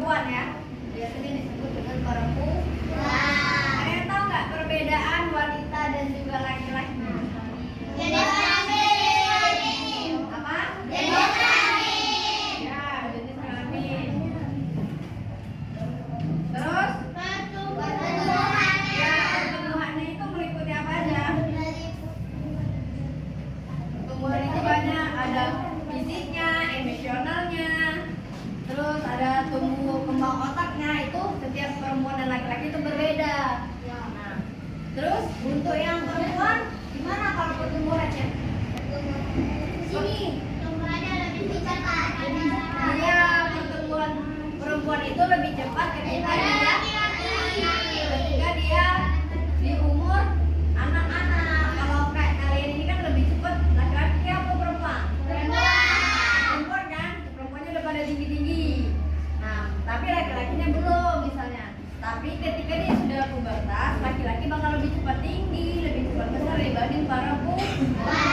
perempuan ya. Biasanya disebut dengan perempuan. Ada yang tahu nggak perbedaan wanita dan juga laki-laki? Jenis kelamin. Apa? Jenis kelamin. Ya, jenis kelamin. Terus? Ya, pertumbuhannya itu meliputi apa aja? Pertumbuhan itu banyak, ada fisiknya, emosionalnya, terus ada tumbuh kembang otaknya. Itu setiap perempuan dan laki-laki itu berbeda. Nah, terus untuk yang perempuan gimana kalau pertumbuhannya? Sini. Iya, pertumbuhan perempuan itu lebih cepat ketika dia di umur anak-anak. Kalau kayak kalian ini kan lebih cepat laki-laki apa perempuan? Perempuan kan, perempuannya udah pada tinggi-tinggi. Nah, tapi laki-lakinya belum misalnya. Tapi ketika dia sudah pubertas, laki-laki bakal lebih cepat tinggi, lebih cepat besar dibanding para perempuan.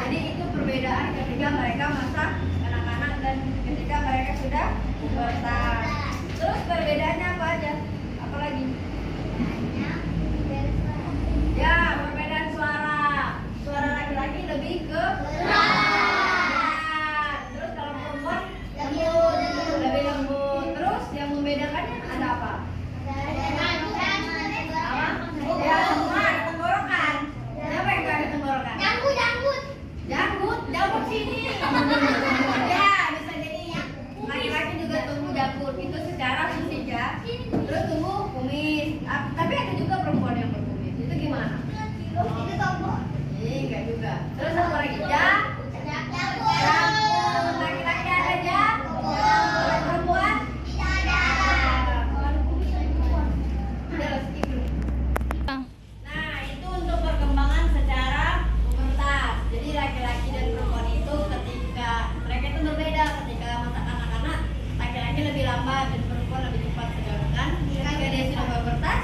Jadi itu perbedaan ketika mereka masa anak-anak dan ketika mereka sudah pubertas. Terus perbedaannya apa aja? Apalagi? Ya, perbedaan suara. Suara laki-laki lebih ke berat. Terus kalau perempuan lebih lembut. Terus yang membedakannya ada apa? Apa? Ya, semua ada tenggorokan. Siapa yang gak ada tenggorokan? Janggut sini. Ya, bisa jadi laki-laki juga tumbuh janggut. Itu secara fisik ya. Terus tumbuh kumis. Tapi ada juga perempuan yang berkumis. Itu gimana? Enggak juga. Terus apa lagi? Janggut. Laki-laki ada janggut. Kalau perempuan? Udah skip dulu. Nah, itu untuk perkembangan secara pubertas. Jadi laki-laki dan perempuan itu ketika mereka itu berbeda. Ketika masa anak-anak, laki-laki lebih lambat dan perempuan lebih cepat. Sedangkan ketika dia sudah pubertas,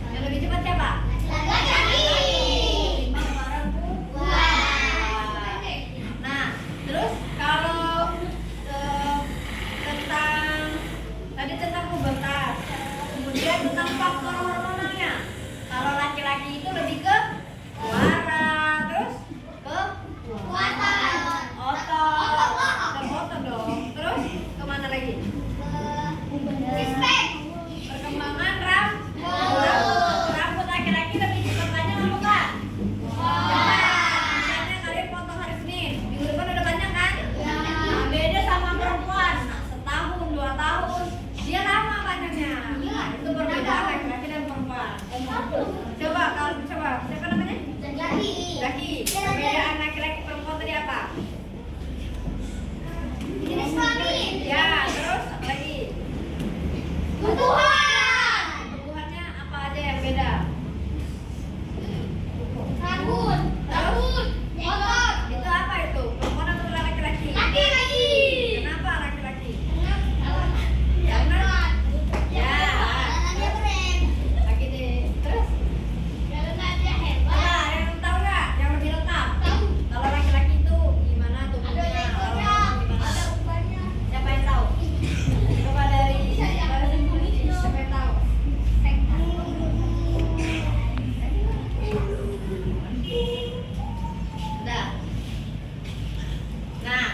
yang lebih cepat siapa? Timbang perempuan. Nah, terus kalau tentang pubertas, kemudian tentang faktor hormonalnya. Kalau laki-laki itu lebih ke suara, terus ke otot dong. Terus kemana lagi? Perkembangan rambut laki-laki lebih cepat panjang apa enggak? Misalnya kalian potong hari Senin, minggu depan udah panjang kan? Nah, beda sama perempuan. Setahun, 2 tahun, dia lama panjangnya. Nah, itu perbedaan laki-laki dan perempuan. Coba, siapa namanya? Laki. Perbedaan laki-laki perempuan tadi apa? Ya, terus apa lagi? Tumbuhannya apa aja yang beda? Itu apa itu? Perempuan atau laki-laki? Kenapa laki-laki? Karena ya, lagi deh. Terus? Yang tahu nggak? Yang lebih lengkap? Kalau laki-laki itu gimana tubuhnya? Kalau gimana? Siapa yang tahu? Coba dari siapa yang tahu? Udah. Nah,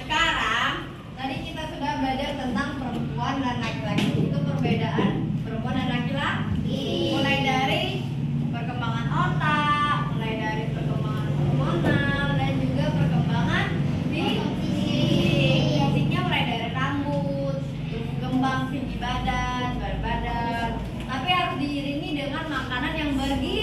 sekarang tadi kita sudah belajar tentang perempuan dan laki-laki. Itu perbedaan perempuan dan laki-laki. Mulai dari perkembangan otak, mulai dari perkembangan hormonal, dan juga perkembangan fisik. Fisiknya mulai dari rambut, tumbuh kembang, tinggi badan, berat badan. Tapi harus diiringi dengan makanan yang bergizi.